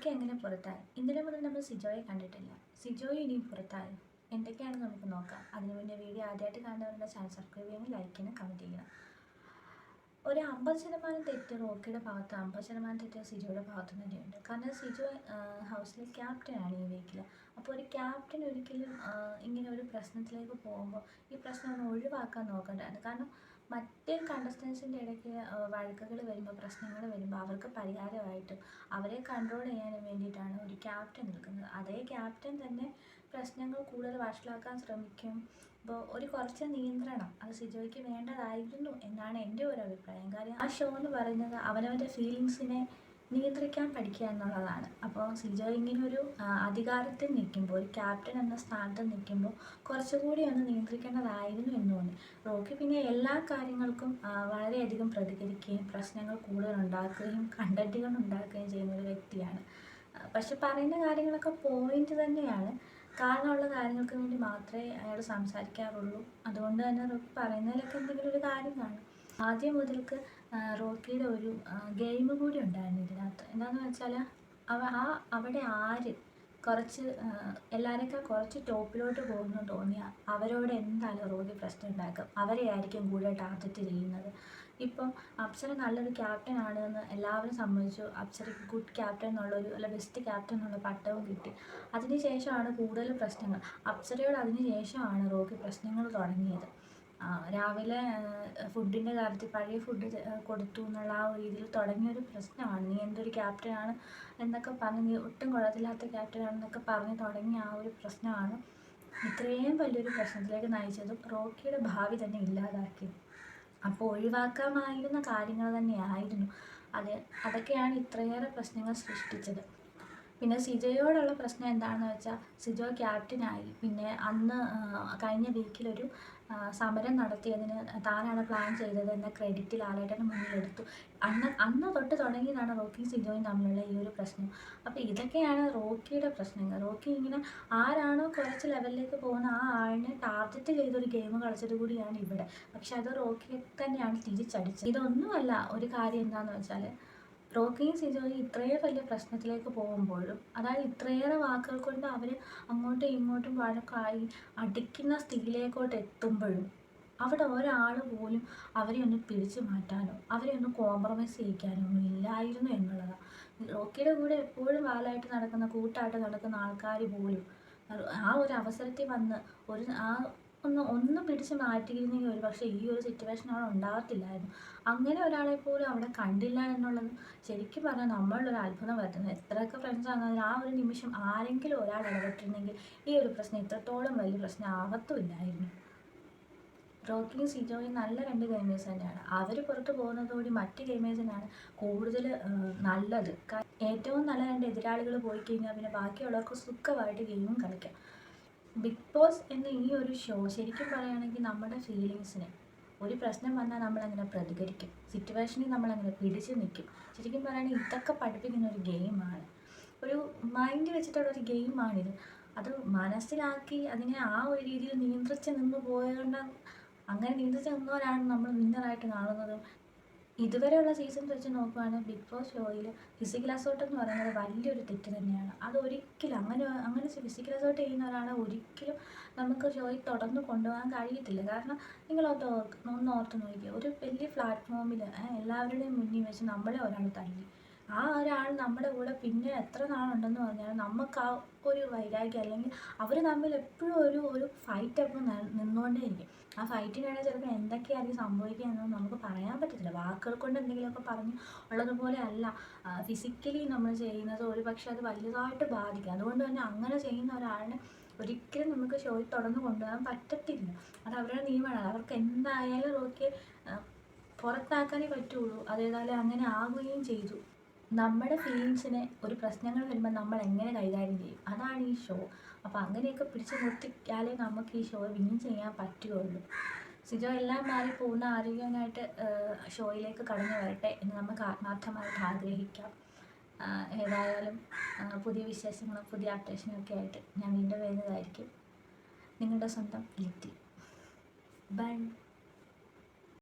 Rocky എങ്ങനെ പുറത്തായി? ഇന്നലെ മുതൽ നമ്മൾ സിജോയെ കണ്ടിട്ടില്ല. സിജോയെ ഇനിയും പുറത്തായി. എന്തൊക്കെയാണെന്ന് നമുക്ക് നോക്കാം. അതിനു മുന്നേ വീഡിയോ ആദ്യമായിട്ട് കാണുന്നവരുടെ ചാനൽ സബ്സ്ക്രൈബ് ചെയ്യണം, ലൈക്ക് ചെയ്യണം, കമൻറ്റ് ചെയ്യണം. ഒരു 50% തെറ്റ് റോക്കിയുടെ ഭാഗത്ത്, 50% തെറ്റ് സിജോയുടെ ഭാഗത്ത് തന്നെയുണ്ട്. കാരണം സിജോ ഹൗസിലെ ക്യാപ്റ്റനാണ് ഈ വീക്കിൽ. അപ്പോൾ ഒരു ക്യാപ്റ്റൻ ഒരിക്കലും ഇങ്ങനെ ഒരു പ്രശ്നത്തിലേക്ക് പോകുമ്പോൾ ഈ പ്രശ്നം ഒന്ന് ഒഴിവാക്കാൻ നോക്കേണ്ടതാണ്. കാരണം മറ്റ് കണ്ടസ്റ്റൻസിൻ്റെ ഇടയ്ക്ക് വഴക്കുകൾ വരുമ്പോൾ, പ്രശ്നങ്ങൾ വരുമ്പോൾ അവർക്ക് പരിഹാരമായിട്ടും അവരെ കൺട്രോൾ ചെയ്യാനും വേണ്ടിയിട്ടാണ് ഒരു ക്യാപ്റ്റൻ നിൽക്കുന്നത്. അതേ ക്യാപ്റ്റൻ തന്നെ പ്രശ്നങ്ങൾ കൂടുതൽ വഷളാക്കാൻ ശ്രമിക്കും. അപ്പോൾ ഒരു കുറച്ച് നിയന്ത്രണം അത് സിജോയ്ക്ക് വേണ്ടതായിരുന്നു എന്നാണ് എൻ്റെ ഒരു അഭിപ്രായം. കാര്യം ആ ഷോ എന്ന് പറയുന്നത് അവനവൻ്റെ ഫീലിങ്സിനെ നിയന്ത്രിക്കാൻ പഠിക്കുക എന്നുള്ളതാണ്. അപ്പോൾ സിജോ ഇങ്ങനെ ഒരു അധികാരത്തിൽ നിൽക്കുമ്പോൾ, ഒരു ക്യാപ്റ്റൻ എന്ന സ്ഥാനത്ത് നിൽക്കുമ്പോൾ കുറച്ചുകൂടി ഒന്ന് നിയന്ത്രിക്കേണ്ടതായിരുന്നു എന്ന് തോന്നി. റോക്കി പിന്നെ എല്ലാ കാര്യങ്ങൾക്കും വളരെയധികം പ്രതികരിക്കുകയും പ്രശ്നങ്ങൾ കൂടുതൽ ഉണ്ടാക്കുകയും കണ്ടന്റുകൾ ഉണ്ടാക്കുകയും ചെയ്യുന്ന ഒരു വ്യക്തിയാണ്. പക്ഷെ പറയുന്ന കാര്യങ്ങളൊക്കെ പോയിന്റ് തന്നെയാണ്. കാരണമുള്ള കാര്യങ്ങൾക്ക് വേണ്ടി മാത്രമേ അയാൾ സംസാരിക്കാറുള്ളൂ. അതുകൊണ്ട് തന്നെ റോക്കി പറയുന്നതിലൊക്കെ എന്തെങ്കിലും ഒരു കാര്യം കാണും. ആദ്യം മുതൽക്ക് റോക്കിയുടെ ഒരു ഗെയിം കൂടി ഉണ്ടായിരുന്നു ഇതിനകത്ത്. എന്താണെന്ന് വെച്ചാൽ അവിടെ ആര് കുറച്ച് എല്ലാവരേക്കാൾ കുറച്ച് ടോപ്പിലോട്ട് പോകുന്നു തോന്നിയാൽ അവരോട് എന്തായാലും റോക്കി പ്രശ്നം ഉണ്ടാക്കും. അവരെ ആയിരിക്കും കൂടുതൽ ടാർഗറ്റ് ചെയ്യുന്നത്. ഇപ്പം അപ്സര നല്ലൊരു ക്യാപ്റ്റൻ ആണെന്ന് എല്ലാവരും സമ്മതിച്ചു. അപ്സരയ്ക്ക് ഗുഡ് ക്യാപ്റ്റൻ എന്നുള്ളൊരു അല്ല ബെസ്റ്റ് ക്യാപ്റ്റൻ എന്നുള്ള പട്ടവും കിട്ടി. അതിന് ശേഷമാണ് കൂടുതൽ പ്രശ്നങ്ങൾ. അപ്സരയോട് അതിന് ശേഷമാണ് റോക്കി പ്രശ്നങ്ങൾ തുടങ്ങിയത്. രാവിലെ ഫുഡിൻ്റെ കാര്യത്തിൽ പഴയ ഫുഡ് കൊടുത്തു എന്നുള്ള ആ ഒരു രീതിയിൽ തുടങ്ങിയൊരു പ്രശ്നമാണ്. നീ എന്തൊരു ക്യാപ്റ്റനാണ് എന്നൊക്കെ പറഞ്ഞ്, നീ ഒട്ടും കുഴപ്പമില്ലാത്ത ക്യാപ്റ്റനാണെന്നൊക്കെ പറഞ്ഞ് തുടങ്ങിയ ആ ഒരു പ്രശ്നമാണ് ഇത്രയും വലിയൊരു പ്രശ്നത്തിലേക്ക് നയിച്ചതും റോക്കിയുടെ ഭാവി തന്നെ ഇല്ലാതാക്കി. അപ്പോൾ ഒഴിവാക്കാമായിരുന്ന കാര്യങ്ങൾ തന്നെയായിരുന്നു അതൊക്കെയാണ് ഇത്രയേറെ പ്രശ്നങ്ങൾ സൃഷ്ടിച്ചത്. പിന്നെ സിജോയോടുള്ള പ്രശ്നം എന്താണെന്ന് വെച്ചാൽ, സിജോ ക്യാപ്റ്റനായി. പിന്നെ അന്ന് കഴിഞ്ഞ വീക്കിലൊരു സമരം നടത്തിയതിന് താനാണ് പ്ലാൻ ചെയ്തത് എന്ന ക്രെഡിറ്റ് ലാലേട്ടന് മുന്നിലെടുത്തു. അന്ന് തൊട്ട് തുടങ്ങിയതാണ് റോക്കിയും സിജോയും തമ്മിലുള്ള ഈ ഒരു പ്രശ്നം. അപ്പോൾ ഇതൊക്കെയാണ് റോക്കിയുടെ പ്രശ്നങ്ങൾ. റോക്കി ഇങ്ങനെ ആരാണോ കുറച്ച് ലെവലിലേക്ക് പോകുന്ന ആ ആളിനെ ടാർഗറ്റ് ചെയ്തൊരു ഗെയിം കളിച്ചത് കൂടിയാണ് ഇവിടെ. പക്ഷെ അത് റോക്കിയെ തന്നെയാണ് തിരിച്ചടിച്ചത്. ഇതൊന്നുമല്ല, ഒരു കാര്യം എന്താണെന്ന് വെച്ചാൽ, റോക്കിയും സിജോയും ഇത്രയും വലിയ പ്രശ്നത്തിലേക്ക് പോകുമ്പോഴും, അതായത് ഇത്രയേറെ വാക്കുകൾ കൊണ്ട് അവർ അങ്ങോട്ടും ഇങ്ങോട്ടും വഴക്കായി അടിക്കുന്ന സ്ഥിതിയിലേക്കോട്ട് എത്തുമ്പോഴും അവിടെ ഒരാൾ പോലും അവരെ ഒന്ന് പിടിച്ചു മാറ്റാനോ അവരെ ഒന്ന് കോംപ്രമൈസ് ചെയ്യിക്കാനോ ഒന്നും ഇല്ലായിരുന്നു എന്നുള്ളതാണ്. റോക്കിയുടെ കൂടെ എപ്പോഴും വാലായിട്ട് നടക്കുന്ന, കൂട്ടായിട്ട് നടക്കുന്ന ആൾക്കാർ പോലും ആ ഒരു അവസരത്തിൽ വന്ന് ഒന്ന് പിടിച്ച് മാറ്റിയിരുന്നെങ്കിൽ ഒരു പക്ഷേ ഈ ഒരു സിറ്റുവേഷൻ അവിടെ ഉണ്ടാകത്തില്ലായിരുന്നു. അങ്ങനെ ഒരാളെ പോലും അവിടെ കണ്ടില്ല എന്നുള്ളത് ശരിക്കും പറഞ്ഞാൽ നമ്മളൊരു അത്ഭുതം വരുത്തുന്നത്. എത്രയൊക്കെ ഫ്രണ്ട്സ് ആണെങ്കിലും ആ ഒരു നിമിഷം ആരെങ്കിലും ഒരാൾ ഇടപെട്ടിരുന്നെങ്കിൽ ഈ ഒരു പ്രശ്നം ഇത്രത്തോളം വലിയ പ്രശ്നം ആവത്തുമില്ലായിരുന്നു. റോക്കിയും സിജോയും നല്ല 2 ഗെയിമേഴ്സ് തന്നെയാണ്. അവർ പുറത്ത് പോകുന്നതോടെ മറ്റ് ഗെയിമേഴ്സിനാണ് കൂടുതൽ നല്ലത്. ഏറ്റവും നല്ല 2 എതിരാളികൾ പോയി കഴിഞ്ഞാൽ പിന്നെ ബാക്കിയുള്ളവർക്ക് സുഖമായിട്ട് ഗെയിമും കളിക്കാം. ബിഗ് ബോസ് എന്ന ഈ ഒരു ഷോ ശരിക്കും പറയുകയാണെങ്കിൽ നമ്മുടെ ഫീലിങ്സിനെ, ഒരു പ്രശ്നം വന്നാൽ നമ്മളങ്ങനെ പ്രതികരിക്കും, സിറ്റുവേഷനിൽ നമ്മളങ്ങനെ പിടിച്ച് നിൽക്കും. ശരിക്കും പറയുകയാണെങ്കിൽ ഇതൊക്കെ പഠിപ്പിക്കുന്ന ഒരു ഗെയിമാണ്, ഒരു മൈൻഡ് വെച്ചിട്ടുള്ളൊരു ഗെയിമാണിത്. അത് മനസ്സിലാക്കി അതിനെ ആ ഒരു രീതിയിൽ നിയന്ത്രിച്ച് നിന്ന് പോയതുകൊണ്ട്, അങ്ങനെ നിയന്ത്രിച്ച് നിന്നവരാണ് നമ്മൾ വിന്നറായിട്ട് കാണുന്നത്. ഇതുവരെയുള്ള സീസൺസ് വെച്ച് നോക്കുകയാണെങ്കിൽ ബിഗ് ബോസ് ഷോയിൽ ഫിസിക്കൽ അസോൾട്ട് എന്ന് പറയുന്നത് വലിയൊരു തെറ്റ് തന്നെയാണ്. അതൊരിക്കലും അങ്ങനെ ഫിസിക്കൽ അസോൾട്ട് ചെയ്യുന്ന ഒരാളെ ഒരിക്കലും നമുക്ക് ഷോയിൽ തുടർന്ന് കൊണ്ടുപോകാൻ കഴിയത്തില്ല. കാരണം ഒന്ന് ഓർത്ത് നോക്കിക്കുക, ഒരു വലിയ പ്ലാറ്റ്ഫോമിൽ എല്ലാവരുടെയും മുന്നിൽ വെച്ച് നമ്മളെ ഒരാൾ തല്ലി, ആ ഒരാൾ നമ്മുടെ കൂടെ പിന്നെ എത്ര നാളുണ്ടെന്ന് പറഞ്ഞാൽ നമുക്ക് ആ ഒരു വൈരാഗ്യം, അല്ലെങ്കിൽ അവർ തമ്മിൽ എപ്പോഴും ഒരു ഫൈറ്റ് എപ്പോഴും നിന്നുകൊണ്ടേയിരിക്കും. ആ ഫൈറ്റിനിടെ ചിലപ്പോൾ എന്തൊക്കെയായിരിക്കും സംഭവിക്കുക എന്നൊന്നും നമുക്ക് പറയാൻ പറ്റത്തില്ല. വാക്കുകൾ കൊണ്ട് എന്തെങ്കിലുമൊക്കെ പറഞ്ഞ് ഉള്ളതുപോലെ അല്ല ഫിസിക്കലി നമ്മൾ ചെയ്യുന്നത്. ഒരു പക്ഷേ അത് വലുതായിട്ട് ബാധിക്കും. അതുകൊണ്ട് തന്നെ അങ്ങനെ ചെയ്യുന്ന ഒരാളിനെ ഒരിക്കലും നമുക്ക് ഷോയിൽ തുടർന്ന് കൊണ്ടുപോകാൻ പറ്റത്തില്ല. അത് അവരുടെ നിയമമാണ്. അവർക്ക് എന്തായാലും റോക്കിയെ പുറത്താക്കാനേ പറ്റുള്ളൂ. അതേതായാലും അങ്ങനെ ആവുകയും ചെയ്തു. നമ്മുടെ ഫീലിങ്സിനെ, ഒരു പ്രശ്നങ്ങൾ വരുമ്പോൾ നമ്മൾ എങ്ങനെ കൈകാര്യം ചെയ്യും, അതാണ് ഈ ഷോ. അപ്പോൾ അങ്ങനെയൊക്കെ പിടിച്ച് നിർത്തിയാലേ നമുക്ക് ഈ ഷോ വിൻ ചെയ്യാൻ പറ്റുകയുള്ളൂ. സിജോ എല്ലാം മാറി പൂർണ്ണ ആരോഗ്യവാനായിട്ട് ഷോയിലേക്ക് കടന്നു വരട്ടെ എന്ന് നമുക്ക് ആത്മാർത്ഥമായിട്ട് ആഗ്രഹിക്കാം. ഏതായാലും പുതിയ വിശേഷങ്ങളും പുതിയ അപ്ഡേഷനും ഒക്കെ ആയിട്ട് ഞാൻ വീണ്ടും വരുന്നതായിരിക്കും. നിങ്ങളുടെ സ്വന്തം ലിറ്റി. ബൈ.